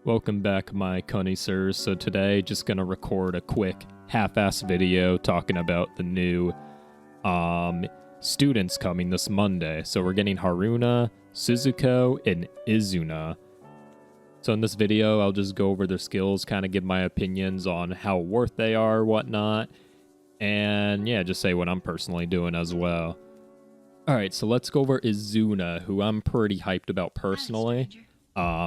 Welcome back, my connoisseurs. So today, just gonna record a quick half-ass video talking about the new students coming this Monday. So we're getting Haruna, Shizuko, and Izuna. So in this video, I'll just go over their skills, kind of give my opinions on how worth they are, whatnot, and yeah, just say what I'm personally doing as well. Alright, so let's go over Izuna, who I'm pretty hyped about personally.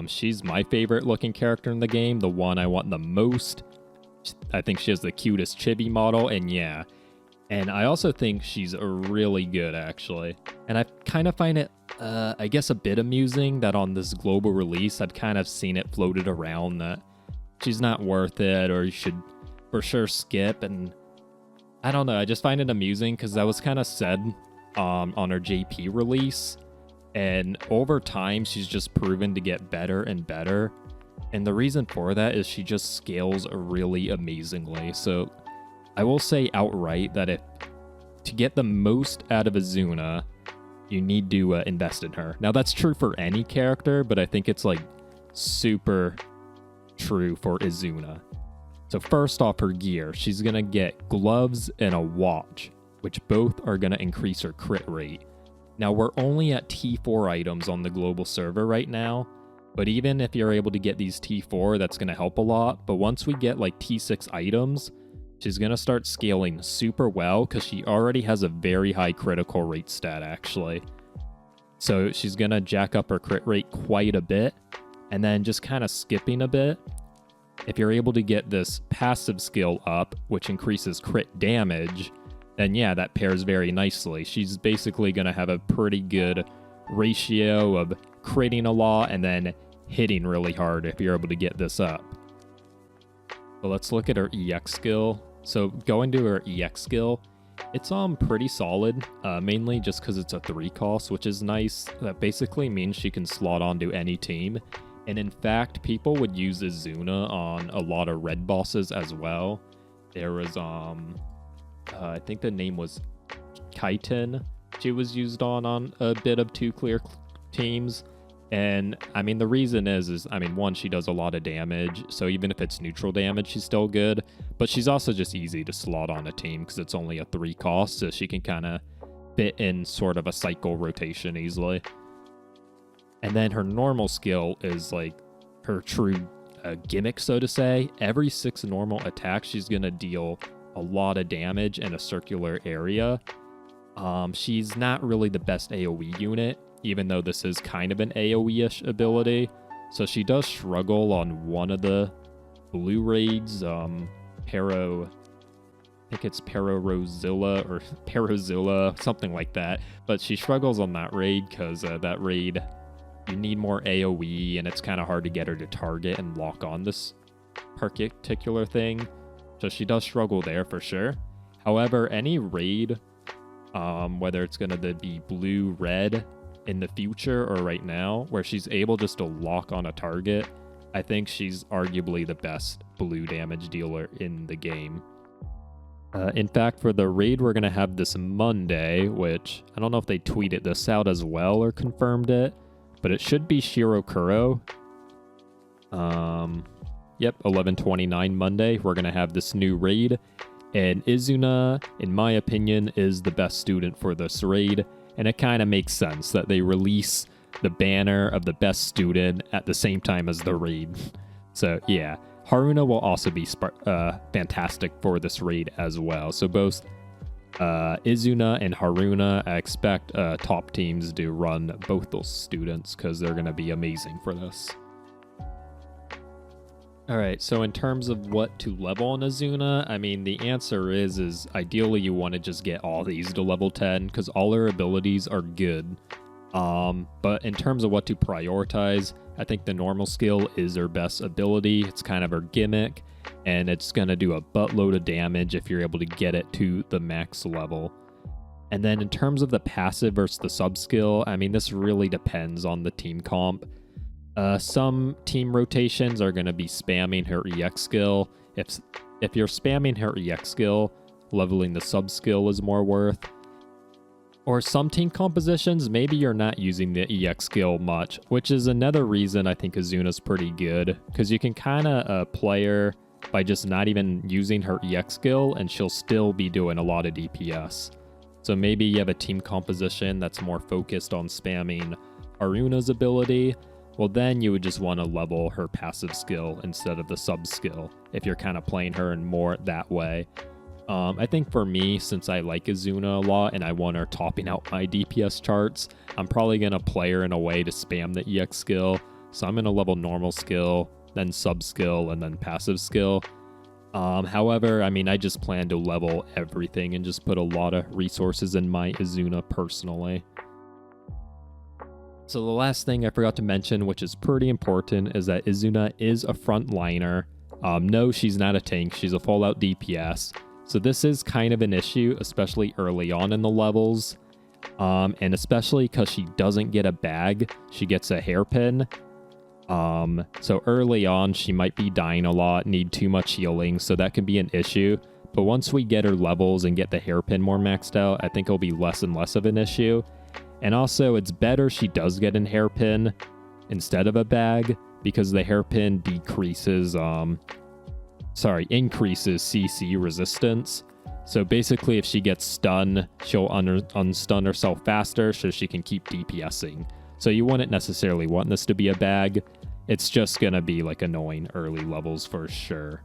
She's my favorite looking character in the game, the one I want the most. I think she has the cutest chibi model, and yeah. And I also think she's really good, actually. And I kind of find it, I guess, a bit amusing that on this global release, I've kind of seen it floated around that she's not worth it, or you should for sure skip. And I don't know, I just find it amusing because that was kind of said on her JP release. And over time, she's just proven to get better and better. And the reason for that is she just scales really amazingly. So I will say outright that to get the most out of Izuna, you need to invest in her. Now, that's true for any character, but I think it's like super true for Izuna. So first off, her gear. She's going to get gloves and a watch, which both are going to increase her crit rate. Now, we're only at T4 items on the global server right now, but even if you're able to get these T4, that's going to help a lot. But once we get like T6 items, she's going to start scaling super well because she already has a very high critical rate stat, actually. So she's going to jack up her crit rate quite a bit, and then just kind of skipping a bit. If you're able to get this passive skill up, which increases crit damage, then yeah, that pairs very nicely. She's basically going to have a pretty good ratio of critting a lot and then hitting really hard if you're able to get this up. So let's look at her EX skill. So going to her EX skill, it's pretty solid, mainly just because it's a 3 cost, which is nice. That basically means she can slot onto any team. And in fact, people would use Izuna on a lot of red bosses as well. There was I think the name was Kaiten. She was used on a bit of 2 clear teams. And I mean, the reason is one, she does a lot of damage. So even if it's neutral damage, she's still good. But she's also just easy to slot on a team because it's only a 3 cost. So she can kind of fit in sort of a cycle rotation easily. And then her normal skill is like her true gimmick, so to say. Every 6 normal attacks, she's going to deal a lot of damage in a circular area. She's not really the best AoE unit, even though this is kind of an AoE-ish ability. So she does struggle on one of the blue raids, I think it's Parorozilla or Parozilla, something like that. But she struggles on that raid because that raid, you need more AoE, and it's kind of hard to get her to target and lock on this particular thing. So she does struggle there for sure. However, any raid, whether it's going to be blue, red in the future or right now, where she's able just to lock on a target, I think she's arguably the best blue damage dealer in the game. In fact, for the raid we're going to have this Monday, which I don't know if they tweeted this out as well or confirmed it, but it should be Shirokuro. Yep, 11/29 Monday, we're going to have this new raid, and Izuna, in my opinion, is the best student for this raid, and it kind of makes sense that they release the banner of the best student at the same time as the raid. So yeah, Haruna will also be fantastic for this raid as well. So both Izuna and Haruna, I expect top teams to run both those students because they're going to be amazing for this. Alright, so in terms of what to level on Izuna, I mean, the answer is ideally you want to just get all these to level 10, because all her abilities are good. But in terms of what to prioritize, I think the normal skill is her best ability. It's kind of her gimmick, and it's going to do a buttload of damage if you're able to get it to the max level. And then in terms of the passive versus the sub skill, I mean, this really depends on the team comp. Some team rotations are going to be spamming her EX skill. If you're spamming her EX skill, leveling the sub skill is more worth. Or some team compositions, maybe you're not using the EX skill much, which is another reason I think Izuna's pretty good, because you can kind of play her by just not even using her EX skill, and she'll still be doing a lot of DPS. So maybe you have a team composition that's more focused on spamming Haruna's ability, well then you would just want to level her passive skill instead of the sub skill, if you're kind of playing her in more that way. I think for me, since I like Izuna a lot and I want her topping out my DPS charts, I'm probably going to play her in a way to spam the EX skill. So I'm going to level normal skill, then sub skill, and then passive skill. However, I mean, I just plan to level everything and just put a lot of resources in my Izuna personally. So the last thing I forgot to mention, which is pretty important, is that Izuna is a frontliner. No, she's not a tank. She's a full-out DPS. So this is kind of an issue, especially early on in the levels. And especially because she doesn't get a bag, she gets a hairpin. So early on, she might be dying a lot, need too much healing, so that can be an issue. But once we get her levels and get the hairpin more maxed out, I think it'll be less and less of an issue. And also, it's better she does get an hairpin instead of a bag, because the hairpin increases CC resistance. So basically, if she gets stunned, she'll unstun herself faster so she can keep DPSing. So you wouldn't necessarily want this to be a bag. It's just gonna be like annoying early levels for sure.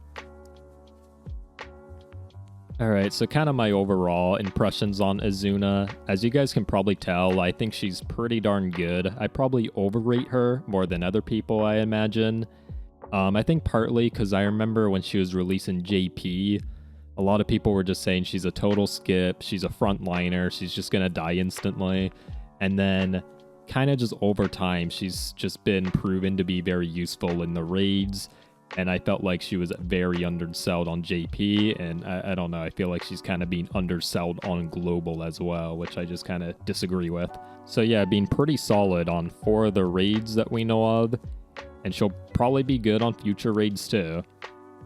Alright, so kind of my overall impressions on Izuna. As you guys can probably tell, I think she's pretty darn good. I probably overrate her more than other people, I imagine. I think partly because I remember when she was releasing JP, a lot of people were just saying she's a total skip, she's a frontliner, she's just gonna die instantly. And then kind of just over time, she's just been proven to be very useful in the raids. And I felt like she was very undersold on JP, and I don't know, I feel like she's kind of being undersold on global as well, which I just kind of disagree with. So yeah, being pretty solid on 4 of the raids that we know of, and she'll probably be good on future raids too.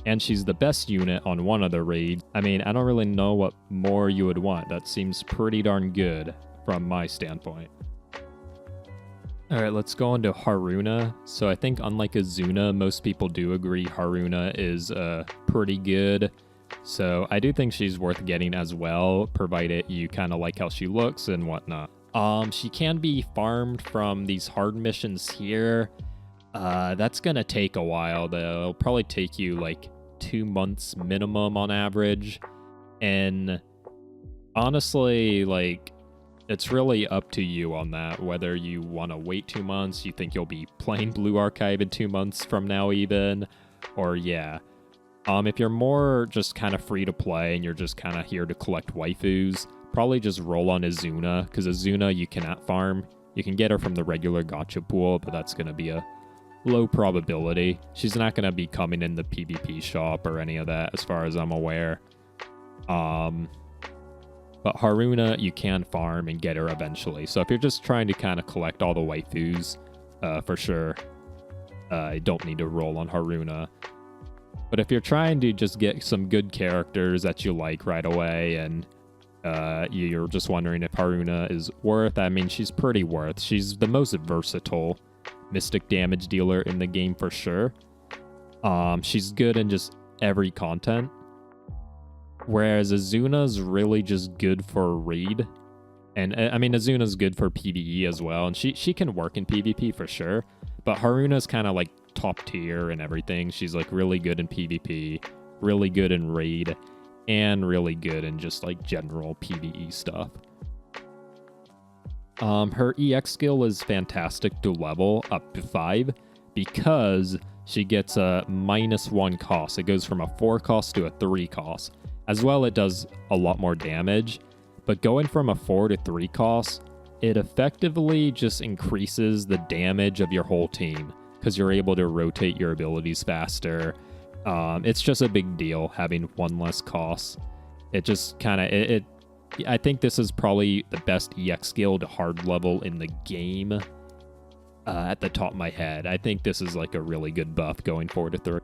And she's the best unit on 1 of the raids. I mean, I don't really know what more you would want. That seems pretty darn good from my standpoint. Alright, let's go on to Haruna. So I think unlike Izuna, most people do agree Haruna is pretty good. So I do think she's worth getting as well, provided you kind of like how she looks and whatnot. She can be farmed from these hard missions here. That's gonna take a while though. It'll probably take you like 2 months minimum on average. And honestly, like, it's really up to you on that, whether you want to wait 2 months, you think you'll be playing Blue Archive in 2 months from now even, or yeah. If you're more just kind of free to play and you're just kind of here to collect waifus, probably just roll on Izuna, because Izuna you cannot farm. You can get her from the regular gacha pool, but that's going to be a low probability. She's not going to be coming in the PvP shop or any of that as far as I'm aware. But Haruna, you can farm and get her eventually. So if you're just trying to kind of collect all the waifus, for sure, you don't need to roll on Haruna. But if you're trying to just get some good characters that you like right away, and you're just wondering if Haruna is worth, I mean, she's pretty worth. She's the most versatile mystic damage dealer in the game for sure. She's good in just every content. Whereas Izuna's really just good for raid. And I mean, Izuna's good for PvE as well. And she can work in PvP for sure. But Haruna's kind of like top tier and everything. She's like really good in PvP, really good in raid, and really good in just like general PvE stuff. Her EX skill is fantastic to level up to 5 because she gets a -1 cost. It goes from a 4 cost to a 3 cost. As well, it does a lot more damage, but going from a 4 to 3 cost, it effectively just increases the damage of your whole team because you're able to rotate your abilities faster. It's just a big deal having 1 less cost. It just kind of, I think this is probably the best EX skill to hard level in the game at the top of my head. I think this is like a really good buff going 4 to 3.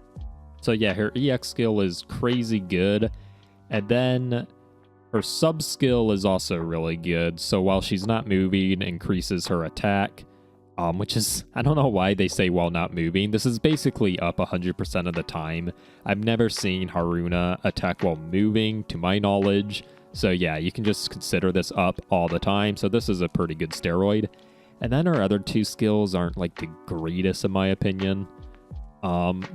So yeah, her EX skill is crazy good. And then Her sub skill is also really good, so while she's not moving, increases her attack, which is, I don't know why they say while not moving. This is basically up 100% of the time. I've never seen Haruna attack while moving, to my knowledge, so yeah, you can just consider this up all the time, so this is a pretty good steroid. And then her other two skills aren't like the greatest in my opinion.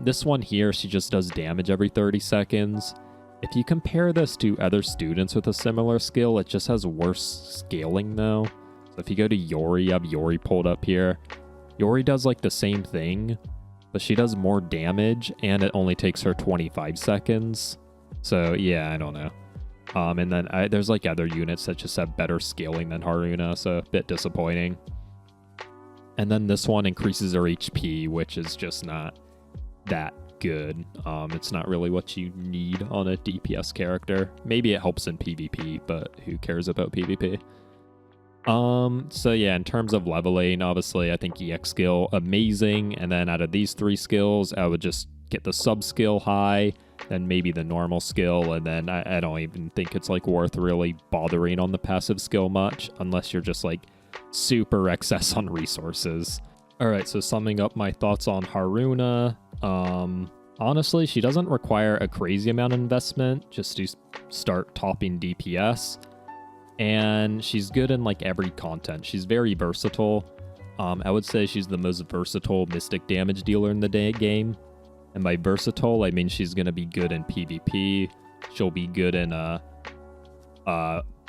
This one here, she just does damage every 30 seconds. If you compare this to other students with a similar skill, it just has worse scaling though. So if you go to Yori, I have Yori pulled up here. Yori does like the same thing, but she does more damage and it only takes her 25 seconds. So yeah, I don't know. And then there's like other units that just have better scaling than Haruna, so a bit disappointing. And then this one increases her HP, which is just not that good. It's not really what you need on a DPS character. Maybe it helps in PvP, but who cares about PvP? So yeah, in terms of leveling, obviously I think EX skill amazing, and then out of these three skills, I would just get the sub skill high, then maybe the normal skill, and then I don't even think it's like worth really bothering on the passive skill much, unless you're just like super excess on resources. Alright, so summing up my thoughts on Haruna, honestly, she doesn't require a crazy amount of investment just to start topping DPS, and she's good in like every content. She's very versatile. I would say she's the most versatile mystic damage dealer in the game, and by versatile, I mean she's going to be good in PvP, she'll be good in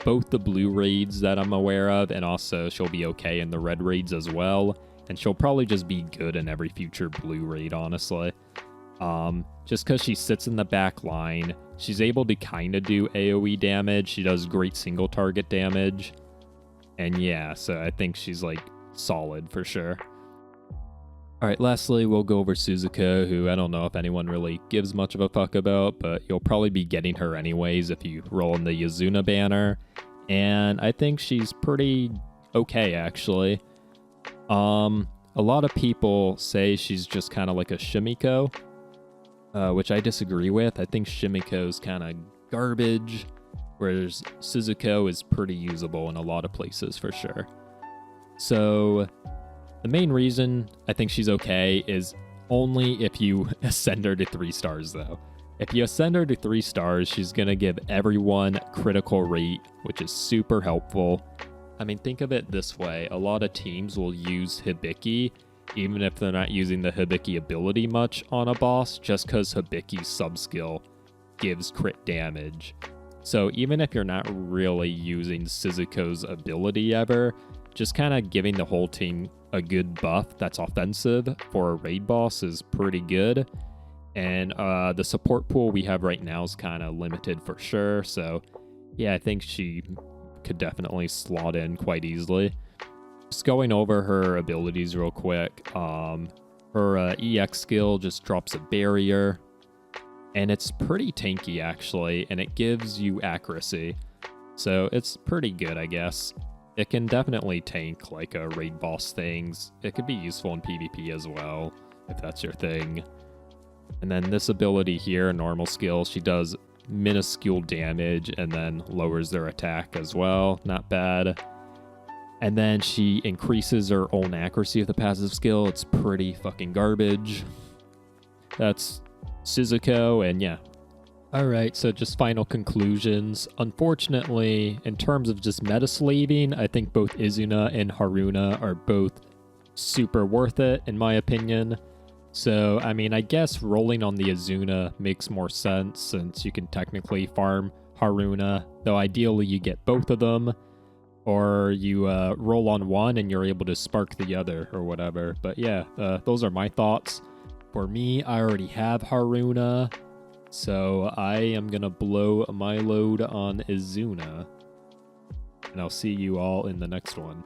both the blue raids that I'm aware of, and also she'll be okay in the red raids as well. And she'll probably just be good in every future blue raid, honestly. Just because she sits in the back line, she's able to kind of do AoE damage. She does great single target damage. And yeah, so I think she's like solid for sure. Alright, lastly, we'll go over Shizuko, who I don't know if anyone really gives much of a fuck about, but you'll probably be getting her anyways if you roll in the Izuna banner. And I think she's pretty okay, actually. A lot of people say she's just kind of like a Shimiko, which I disagree with. I think Shimiko's kind of garbage, whereas Shizuko is pretty usable in a lot of places for sure. So the main reason I think she's okay is only if you ascend her to 3 stars though. If you ascend her to 3 stars, she's gonna give everyone critical rate, which is super helpful. I mean, think of it this way. A lot of teams will use Hibiki, even if they're not using the Hibiki ability much on a boss, just because Hibiki's sub-skill gives crit damage. So even if you're not really using Shizuko's ability ever, just kind of giving the whole team a good buff that's offensive for a raid boss is pretty good. And the support pool we have right now is kind of limited for sure. So yeah, I think she could definitely slot in quite easily. Just going over her abilities real quick. Her EX skill just drops a barrier, and it's pretty tanky actually, and it gives you accuracy, so it's pretty good, I guess. It can definitely tank like a raid boss things. It could be useful in PvP as well if that's your thing. And then this ability here, normal skill, she does minuscule damage and then lowers their attack as well. Not bad. And then she increases her own accuracy with the passive skill. It's pretty fucking garbage. That's Shizuko, and yeah. Alright, so just final conclusions. Unfortunately, in terms of just metaslaving, I think both Izuna and Haruna are both super worth it, in my opinion. So, I mean, I guess rolling on the Izuna makes more sense since you can technically farm Haruna, though ideally you get both of them, or you roll on one and you're able to spark the other or whatever. But yeah, those are my thoughts. For me, I already have Haruna, so I am going to blow my load on Izuna, and I'll see you all in the next one.